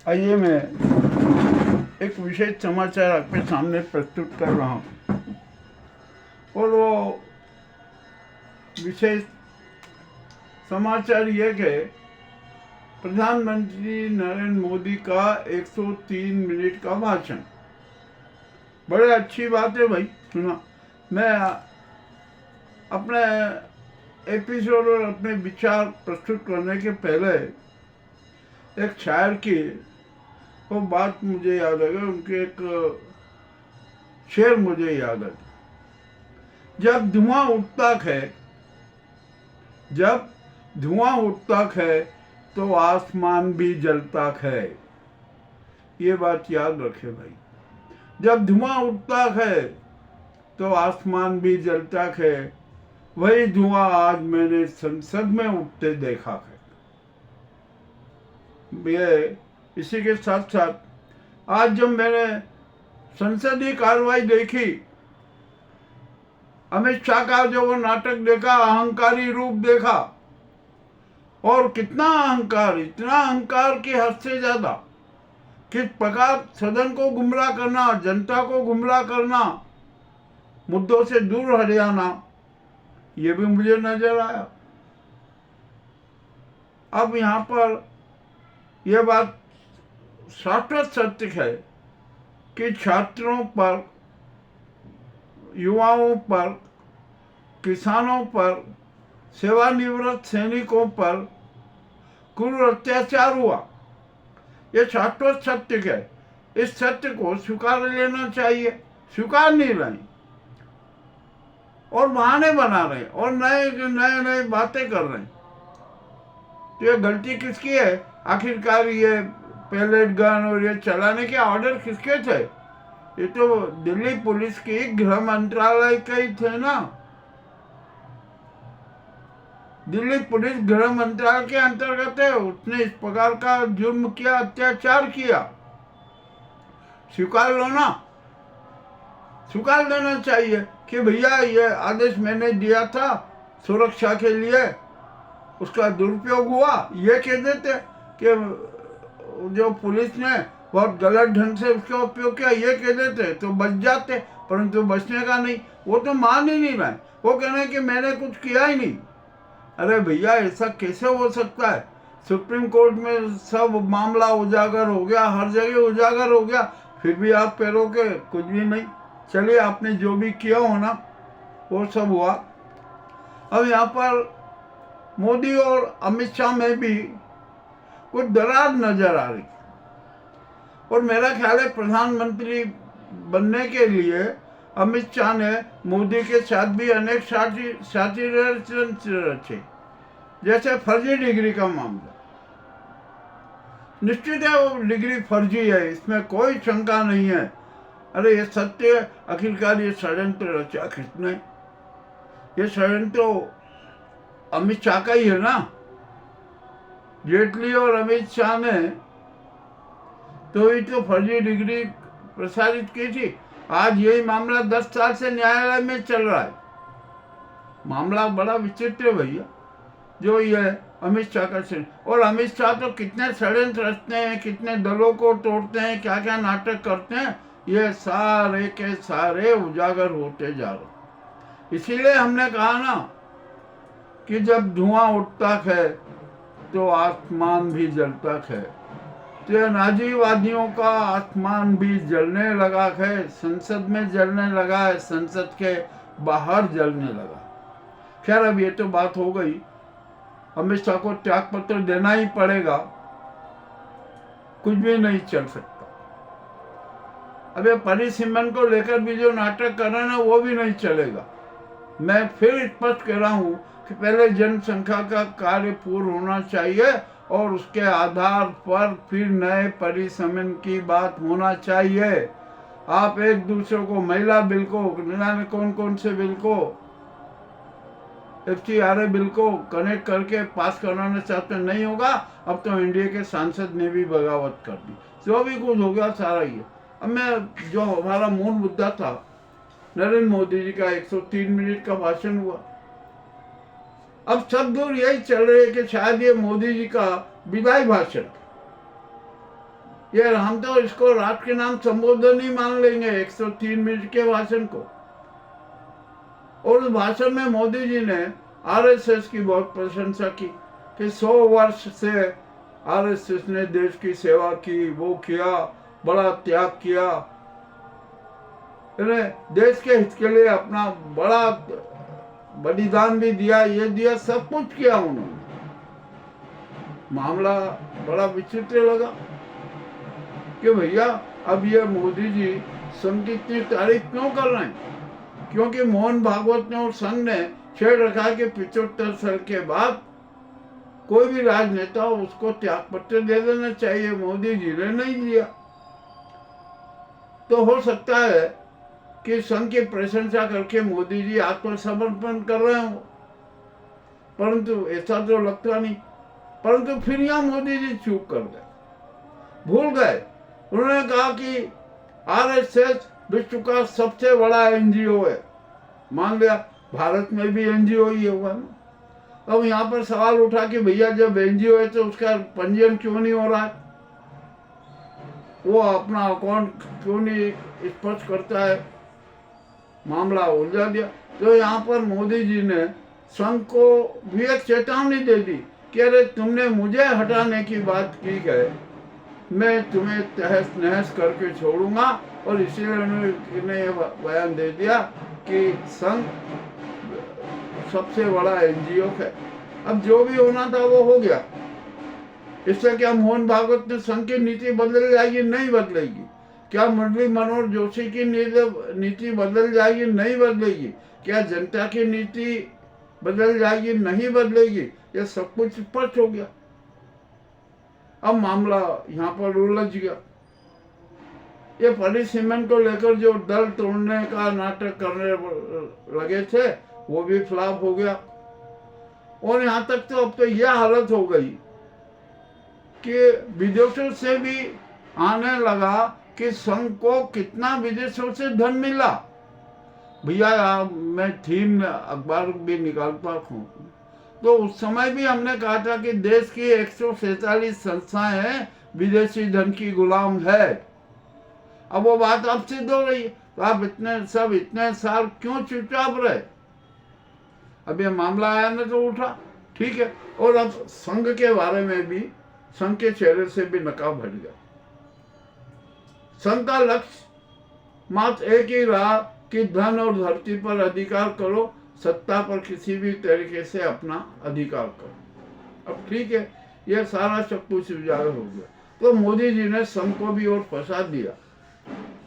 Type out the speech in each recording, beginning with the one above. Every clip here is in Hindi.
आइए मैं एक विशेष समाचार आपके सामने प्रस्तुत कर रहा हूँ और वो विशेष समाचार ये कि प्रधानमंत्री नरेंद्र मोदी का 103 मिनट का भाषण। बड़े अच्छी बात है भाई, सुना। मैं अपने एपिसोड और अपने विचार प्रस्तुत करने के पहले एक शायर की वो बात मुझे याद आ गई, उनके एक शेर मुझे याद आ गया। जब धुआं उठता है, जब धुआं उठता है तो आसमान भी जलता है। ये बात याद रखे भाई। जब धुआं उठता है तो आसमान भी जलता है। वही धुआं आज मैंने संसद में उठते देखा है। ये इसी के साथ साथ आज जब मैंने संसदीय कार्रवाई देखी, अमित शाह का जो वो नाटक देखा, अहंकारी रूप देखा, और कितना अहंकार, इतना अहंकार की हद से ज्यादा, किस प्रकार सदन को गुमराह करना, जनता को गुमराह करना, मुद्दों से दूर हट जाना, ये भी मुझे नजर आया। अब यहाँ पर यह बात शाश्वत सत्य है कि छात्रों पर, युवाओं पर, किसानों पर, सेवानिवृत्त सैनिकों पर क्रूर अत्याचार हुआ। यह शाश्वत सत्य है। इस सत्य को स्वीकार लेना चाहिए। स्वीकार नहीं रहे और बहाने बना रहे और नए बातें कर रहे हैं। तो ये गलती किसकी है? आखिरकार ये पैलेट गन और ये चलाने के ऑर्डर किसके थे? ये तो दिल्ली पुलिस की गृह मंत्रालय के ही थे ना। दिल्ली पुलिस गृह मंत्रालय के अंतर्गत है। उसने इस प्रकार का जुर्म किया, अत्याचार किया। स्वीकार लो ना, स्वीकार देना चाहिए कि भैया ये आदेश मैंने दिया था सुरक्षा के लिए, उसका दुरुपयोग हुआ। ये कह देते कि जो पुलिस ने बहुत गलत ढंग से उसका उपयोग किया, ये कह देते तो बच जाते, परंतु बचने का नहीं। वो तो मान ही नहीं रहे। वो कह रहे हैं कि मैंने कुछ किया ही नहीं। अरे भैया, ऐसा कैसे हो सकता है? सुप्रीम कोर्ट में सब मामला उजागर हो गया, हर जगह उजागर हो गया, फिर भी आप कह रहे के कुछ भी नहीं। चलिए, आपने जो भी किया हो ना, वो सब हुआ। अब यहाँ पर मोदी और अमित शाह में भी कुछ दरार नजर आ रही और मेरा ख्याल है प्रधानमंत्री बनने के लिए अमित शाह ने मोदी के साथ भी अनेक साथी रचे, जैसे फर्जी डिग्री का मामला। निश्चित है वो डिग्री फर्जी है, इसमें कोई शंका नहीं है। अरे ये सत्य है। आखिरकार ये षड्यंत्र रचा किसने? ये षड्यंत्र अमित शाह का ही है ना। जेटली और अमित शाह ने तो ही तो फर्जी डिग्री प्रसारित की थी। आज यही मामला 10 साल से न्यायालय में चल रहा है। मामला बड़ा विचित्र है भैया, जो ये अमित शाह का षड्यंत्र। और अमित शाह तो कितने षड्यंत्र रचते हैं, कितने दलों को तोड़ते हैं, क्या क्या नाटक करते हैं, ये सारे के सारे उजागर होते जा रहे। इसीलिए हमने कहा ना कि जब धुआं उठता है तो आसमान भी जलता है। तो नाजीवादियों का आसमान भी जलने लगा है, संसद में जलने लगा है, संसद के बाहर जलने लगा। खैर, अब ये तो बात हो गई। अमित शाह को त्याग पत्र देना ही पड़ेगा, कुछ भी नहीं चल सकता। अब ये परिसीमन को लेकर भी जो नाटक कर रहे हैं ना, वो भी नहीं चलेगा। मैं फिर स्पष्ट कह रहा हूं कि पहले जनसंख्या का कार्य पूर्ण होना चाहिए और उसके आधार पर फिर नए परिसीमन की बात होना चाहिए। आप एक दूसरे को, महिला बिल को, कौन कौन से बिल को, FCRA बिल को कनेक्ट करके पास कराना चाहते नहीं होगा। अब तो इंडिया के सांसद ने भी बगावत कर दी। जो भी कुछ हो गया सारा ही है। अब मैं, जो हमारा मूल मुद्दा था, नरेंद्र मोदी जी का 103 मिनट का भाषण हुआ। अब सब दूर यही चल रहे कि शायद ये मोदी जी का विदाई भाषण। ये हम तो इसको राष्ट्र के नाम संबोधन ही मान लेंगे 103 मिनट के भाषण को। और उस भाषण में मोदी जी ने आरएसएस की बहुत प्रशंसा की कि 100 वर्ष से आरएसएस ने देश की सेवा की, वो किया, बड़ा त्याग किया, देश के हित के लिए अपना बड़ा बलिदान भी दिया, ये दिया, सब कुछ किया उन्होंने। मामला बड़ा विचित्र लगा कि भैया अब ये मोदी जी संघ की इतनी तारीफ क्यों कर रहे हैं? क्योंकि मोहन भागवत ने और संघ ने छेड़ रखा कि 75 साल के बाद कोई भी राजनेता हो उसको त्याग पत्र दे देना चाहिए। मोदी जी ने नहीं दिया। तो हो सकता है कि संघ की प्रशंसा करके मोदी जी आत्मसमर्पण कर रहे हो, परंतु ऐसा तो लगता नहीं। परंतु फिर यहाँ मोदी जी चूक कर गए, भूल गए। उन्होंने कहा कि आरएसएस विश्व का सबसे बड़ा एनजीओ है। मान लिया भारत में भी एनजीओ ही होगा ना। अब यहाँ पर सवाल उठा कि भैया जब एनजीओ है तो उसका पंजीयन क्यों नहीं हो रहा है, वो अपना अकाउंट क्यों नहीं स्पष्ट करता है? मामला उलझा दिया। तो यहाँ पर मोदी जी ने संघ को भी एक चेतावनी दे दी कि अरे तुमने मुझे हटाने की बात की है, मैं तुम्हें तहस नहस करके छोड़ूंगा। और इसीलिए उन्होंने ये बयान दे दिया कि संघ सबसे बड़ा एनजीओ है। अब जो भी होना था वो हो गया। इससे क्या मोहन भागवत ने संघ की नीति बदल जाएगी? नहीं बदलेगी। क्या मुरली मनोहर जोशी की नीति बदल जाएगी? नहीं बदलेगी। क्या जनता की नीति बदल जाएगी? नहीं बदलेगी। ये सब कुछ स्पष्ट हो गया। अब मामला यहाँ पर उलझ गया। ये परिसीमन को लेकर जो दल तोड़ने का नाटक करने लगे थे वो भी फ्लॉप हो गया। और यहाँ तक तो अब तो यह हालत हो गई कि विदेशों से भी आने लगा कि संघ को कितना विदेशों से धन मिला। भैया मैं थीम अखबार भी निकालता हूँ, तो उस समय भी हमने कहा था कि देश की 147 संस्थाएं हैं विदेशी धन की गुलाम है। अब वो बात अब सिद्ध हो रही है। तो आप इतने साल क्यों चुपचाप रहे? अब ये मामला आया ना तो उठा, ठीक है। और अब संघ के बारे में भी संघ के चेहरे से भी नकाब हट गया। संघ का लक्ष्य मात्र एक ही रहा कि धन और धरती पर अधिकार करो, सत्ता पर किसी भी तरीके से अपना अधिकार करो। अब ठीक है, यह सारा सब कुछ उजागर हो गया। तो मोदी जी ने संघ को भी और फंसा दिया।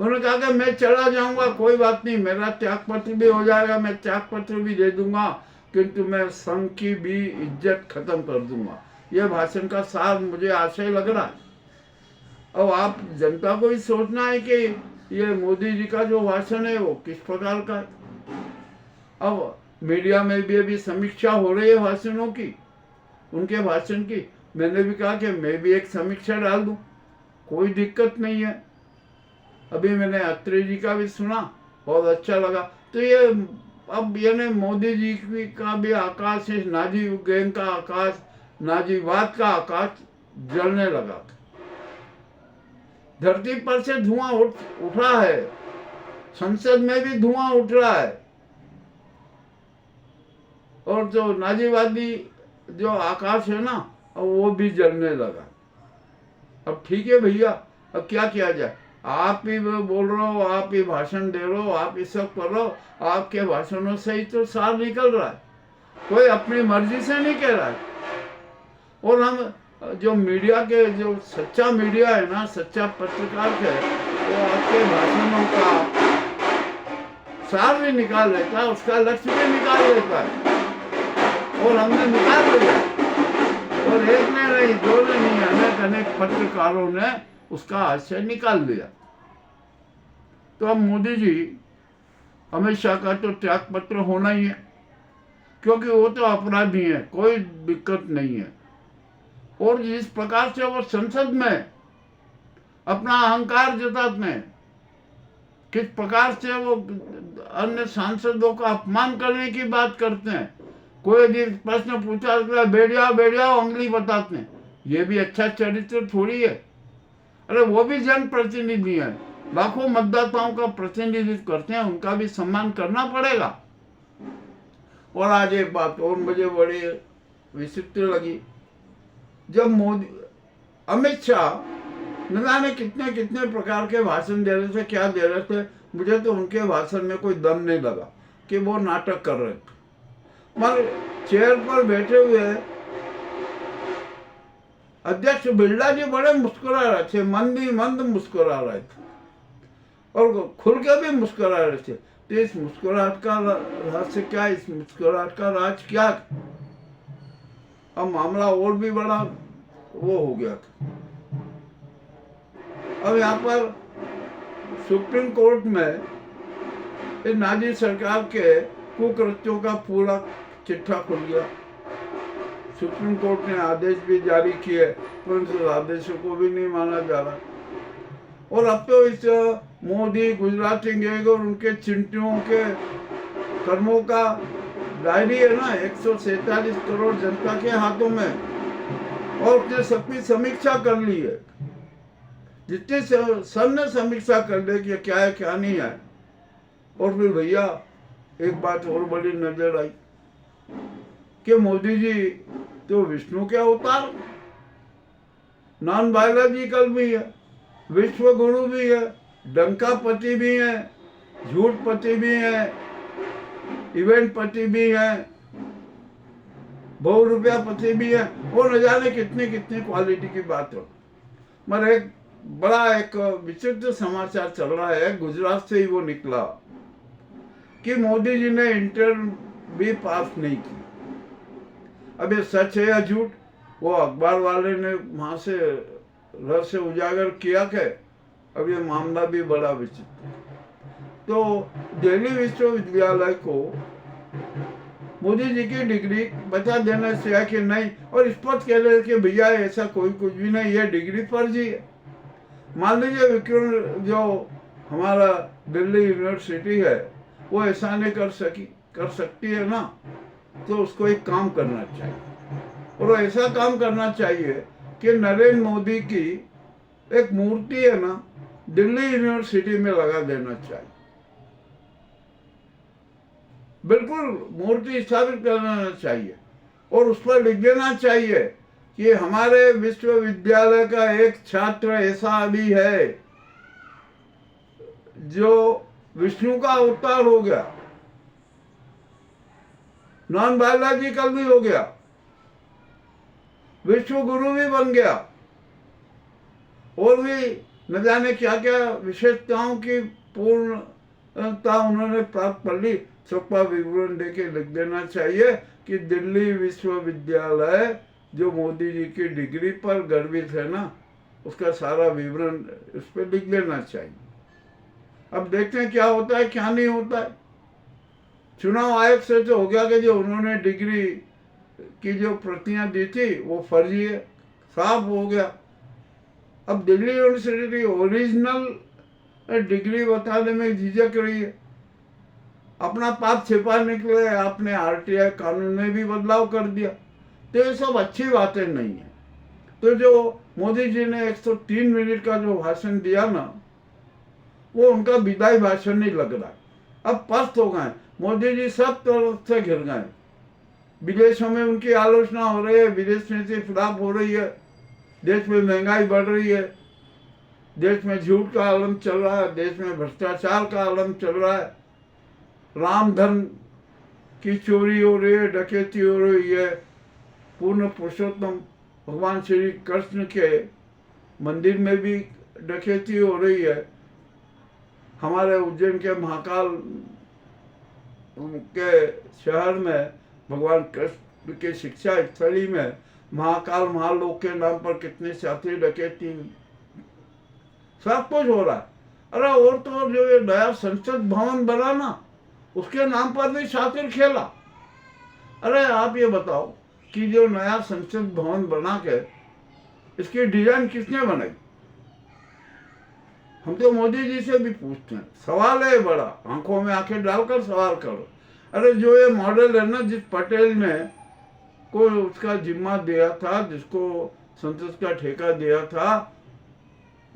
उन्होंने कहा कि मैं चला जाऊंगा, कोई बात नहीं, मेरा त्याग पत्र भी हो जाएगा, मैं त्याग पत्र भी दे दूंगा, किंतु मैं संघ की भी इज्जत खत्म कर दूंगा। यह भाषण का सार मुझे आशय लग रहा है। अब आप जनता को भी सोचना है कि ये मोदी जी का जो भाषण है वो किस प्रकार का है। अब मीडिया में भी अभी समीक्षा हो रही है भाषणों की, उनके भाषण की। मैंने भी कहा कि मैं भी एक समीक्षा डाल दूं, कोई दिक्कत नहीं है। अभी मैंने अत्रे जी का भी सुना, बहुत अच्छा लगा। तो ये अब यानी मोदी जी का भी आकाश, इस नाजी गैंग का आकाश, नाजीवाद का आकाश जलने लगा। धरती पर से धुआं उठा है, संसद में भी धुआं उठ रहा है, और जो नाजीवादी जो आकाश है ना वो भी जलने लगा। अब ठीक है भैया, अब क्या किया जाए? आप ही बोल रहे हो, आप ही भाषण दे रहे हो, आप ही सब कर रहे हो, आपके भाषणों से ही तो सार निकल रहा है, कोई अपनी मर्जी से नहीं कह रहा है। और हम जो मीडिया के, जो सच्चा मीडिया है ना, सच्चा पत्रकार है, वो आपके भाषणों का सार भी निकाल लेता है, उसका लक्ष्य भी निकाल लेता है। और हमने निकाल लिया, और एक ने नहीं, दो ने नहीं, अनेक पत्रकारों ने उसका आशय निकाल लिया। तो अब मोदी जी हमेशा का तो त्याग पत्र होना ही है, क्योंकि वो तो अपराधी है, कोई दिक्कत नहीं है। और जिस प्रकार से वो संसद में अपना अहंकार जताते हैं, किस प्रकार से वो अन्य सांसदों का अपमान करने की बात करते हैं, कोई भी प्रश्न पूछा बैठ जाओ उंगली बताते हैं, ये भी अच्छा चरित्र थोड़ी है। अरे वो भी जनप्रतिनिधि हैं, लाखों मतदाताओं का प्रतिनिधित्व करते हैं, उनका भी सम्मान करना पड़ेगा। और आज एक बात और मुझे बड़ी विचित्र लगी, जब मोदी अमित शाह न जाने कितने कितने प्रकार के भाषण दे रहे थे, क्या दे रहे थे, मुझे तो उनके भाषण में कोई दम नहीं लगा कि वो नाटक कर रहे थे। मगर चेयर पर बैठे हुए अध्यक्ष बिरला जी बड़े मुस्कुरा रहे थे, मंद ही मंद मुस्कुरा रहे थे और खुल के भी मुस्कुरा रहे थे। तो इस मुस्कुराहट का रहस्य क्या, इस मुस्कुराहट का राज क्या? अब मामला और भी बड़ा वो हो गया था। अब यहाँ पर सुप्रीम कोर्ट में इस नाजी सरकार के कुकृत्यों का पूरा चिट्ठा खुल गया। सुप्रीम कोर्ट ने आदेश भी जारी किए, परंतु आदेशों को भी नहीं माना जा रहा। और अब तो इस मोदी, गुजराती गैंग और उनके चिंटियों के कर्मों का डायरी है ना 147 करोड़ जनता के हाथों में, और उसने सबकी समीक्षा कर ली है। जितने सब ने समीक्षा कर ली कि क्या है क्या नहीं है। और फिर भैया एक बात और बड़ी नजर आई कि मोदी जी तो विष्णु के अवतार, नॉन बायोलॉजिकल भी है, विश्व गुरु भी है, डंका पति भी है, झूठ पति भी है, इवेंट पति भी है, बहु रुपया पति भी है, और न जाने कितने कितने क्वालिटी की बात हो। मगर एक बड़ा एक विचित्र समाचार चल रहा है, गुजरात से ही वो निकला कि मोदी जी ने इंटर भी पास नहीं की। अब ये सच है या झूठ, वो अखबार वाले ने वहां से रहस्य उजागर किया के अब ये मामला भी बड़ा विचित्र। तो दिल्ली विश्वविद्यालय को मोदी जी की डिग्री बता देना चाहिए कि नहीं, और स्पष्ट कह रहे कि भैया ऐसा कोई कुछ भी नहीं, ये डिग्री फर्जी है। मान लीजिए विक्रम जो हमारा दिल्ली यूनिवर्सिटी है वो ऐसा नहीं कर सकती है ना, तो उसको एक काम करना चाहिए, और ऐसा काम करना चाहिए कि नरेंद्र मोदी की एक मूर्ति है ना दिल्ली यूनिवर्सिटी में लगा देना चाहिए। बिल्कुल मूर्ति स्थापित कर देना चाहिए, और उस पर लिख देना चाहिए कि हमारे विश्वविद्यालय का एक छात्र ऐसा भी है जो विष्णु का अवतार हो गया, नॉन बायोलॉजिकल भी हो गया, विश्व गुरु भी बन गया, और भी न जाने क्या क्या विशेषताओं की पूर्णता उन्होंने प्राप्त कर ली। सबका विवरण देके लिख देना चाहिए कि दिल्ली विश्वविद्यालय जो मोदी जी की डिग्री पर गर्वित है ना, उसका सारा विवरण उस पर लिख देना चाहिए। अब देखते हैं क्या होता है क्या नहीं होता है। चुनाव आयोग से तो हो गया कि जो उन्होंने डिग्री की जो प्रतियां दी थी वो फर्जी है, साफ हो गया। अब दिल्ली यूनिवर्सिटी ओरिजिनल डिग्री बताने में झिझक रही है, अपना पाप छिपाने के लिए आपने आरटीआई कानून में भी बदलाव कर दिया। तो ये सब अच्छी बातें नहीं है। तो जो मोदी जी ने 103 मिनट का जो भाषण दिया ना, वो उनका विदाई भाषण नहीं लग रहा। अब पस्त हो गए, मोदी जी सब तरफ से घिर गए। विदेशों में उनकी आलोचना हो रही है, विदेश नीति खिलाफ हो रही है, देश में महंगाई बढ़ रही है, देश में झूठ का आलम चल रहा है, देश में भ्रष्टाचार का आलम चल रहा है, राम धन की चोरी हो रही है, डकैती हो रही है, पूर्ण पुरुषोत्तम भगवान श्री कृष्ण के मंदिर में भी डकैती हो रही है, हमारे उज्जैन के महाकाल के शहर में भगवान कृष्ण के शिक्षा स्थली में महाकाल महालोक के नाम पर कितने छात्री डकैती, सब कुछ हो रहा है। अरे और तो जो ये नया संसद भवन बना ना, उसके नाम पर भी शातिर खेला। अरे आप ये बताओ कि जो नया संसद भवन बना के इसकी डिजाइन किसने बनाई? हम तो मोदी जी से भी पूछते हैं, सवाल है बड़ा, आंखों में आंखें डालकर सवाल करो। अरे जो ये मॉडल है ना, जिस पटेल ने को उसका जिम्मा दिया था, जिसको संसद का ठेका दिया था,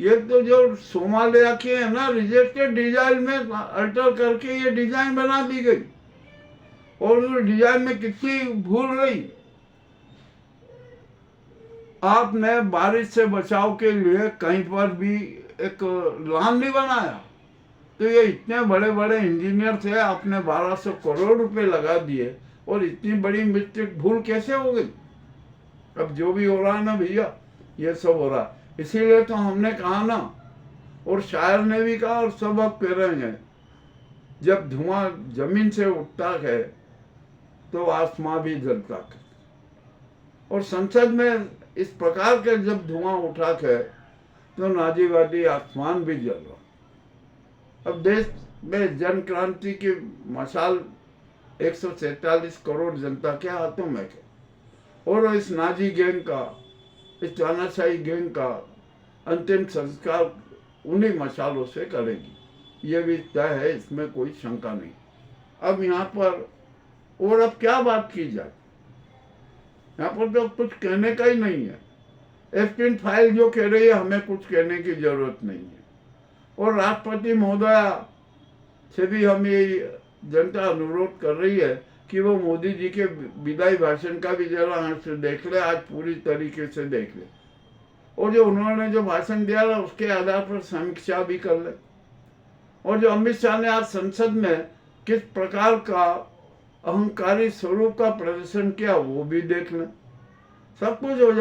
ये तो जो सोमालिया के है ना, रिजेक्टेड डिजाइन में अल्टर करके ये डिजाइन बना दी गई, और उस डिजाइन में कितनी भूल रही। आपने बारिश से बचाव के लिए कहीं पर भी एक लान नहीं बनाया, तो ये इतने बड़े बड़े इंजीनियर थे, आपने 1200 करोड़ रुपए लगा दिए और इतनी बड़ी मिस्टेक, भूल कैसे हो गई। अब जो भी हो रहा है ना भैया, ये सब हो रहा है। इसीलिए तो हमने कहा ना, और शायर ने भी कहा और सब अब कह रहे हैं, जब धुआं जमीन से उठता है तो आसमां भी जलता है। और संसद में इस प्रकार के जब धुआं उठा है तो नाजीवादी आसमान भी जल रहा। अब देश में जन क्रांति की मशाल 147 करोड़ जनता के हाथों में है, और इस नाजी गैंग का, इस तानाशाही गैंग का अंतिम संस्कार उन्हीं मशालों से करेगी, ये भी तय है, इसमें कोई शंका नहीं। अब यहाँ पर और अब क्या बात की जाए, यहाँ पर तो कुछ कहने का ही नहीं है। एफटीन फाइल जो कह रही है, हमें कुछ कहने की जरूरत नहीं है। और राष्ट्रपति महोदया से भी हम ये जनता अनुरोध कर रही है कि वो मोदी जी के विदाई भाषण का भी जरा आंख से देख ले, आज पूरी तरीके से देख ले, और जो उन्होंने जो भाषण दिया था उसके आधार पर समीक्षा भी कर ले, और जो अमित शाह ने आज संसद में किस प्रकार का अहंकारी स्वरूप का प्रदर्शन किया वो भी देख लें, सब कुछ हो जाए।